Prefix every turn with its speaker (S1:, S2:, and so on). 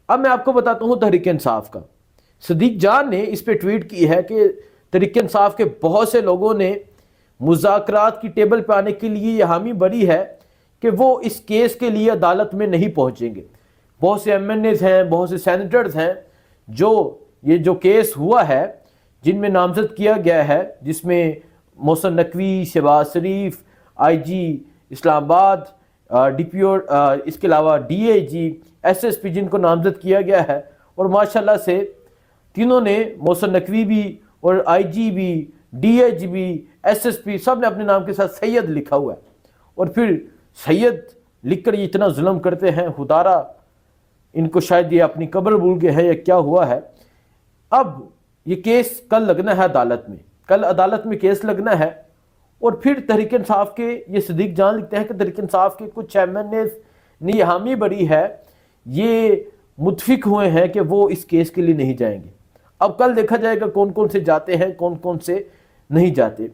S1: اب میں آپ کو بتاتا ہوں تحریک انصاف کا. صدیق جان نے اس پہ ٹویٹ کی ہے کہ تحریک انصاف کے بہت سے لوگوں نے مذاکرات کی ٹیبل پہ آنے کے لیے یہ حامی بھری ہے کہ وہ اس کیس کے لیے عدالت میں نہیں پہنچیں گے. بہت سے ایم این ایز ہیں، بہت سے سینیٹرز ہیں جو یہ جو کیس ہوا ہے جن میں نامزد کیا گیا ہے، جس میں محسن نقوی، شہباز شریف، آئی جی اسلام آباد، اس کے علاوہ D A G, S S P, جن کو نامزد کیا گیا ہے، اور ماشاءاللہ سے تینوں نے، محسن نقوی بھی اور آئی جی بھی، ڈی اے جی بھی، ایس ایس پی، سب نے اپنے نام کے ساتھ سید لکھا ہوا ہے. اور پھر سید لکھ کر یہ اتنا ظلم کرتے ہیں، خدارا ان کو شاید یہ اپنی قبر بھول گئے ہیں یا کیا ہوا ہے. اب یہ کیس کل لگنا ہے عدالت میں، کل عدالت میں کیس لگنا ہے. اور پھر تحریک انصاف کے یہ صدیق جان لکھتے ہیں کہ تحریک انصاف کے کچھ ایم این ایز نے یہ حامی بھری ہے، یہ متفق ہوئے ہیں کہ وہ اس کیس کے لیے نہیں جائیں گے. اب کل دیکھا جائے گا کون کون سے جاتے ہیں، کون کون سے نہیں جاتے.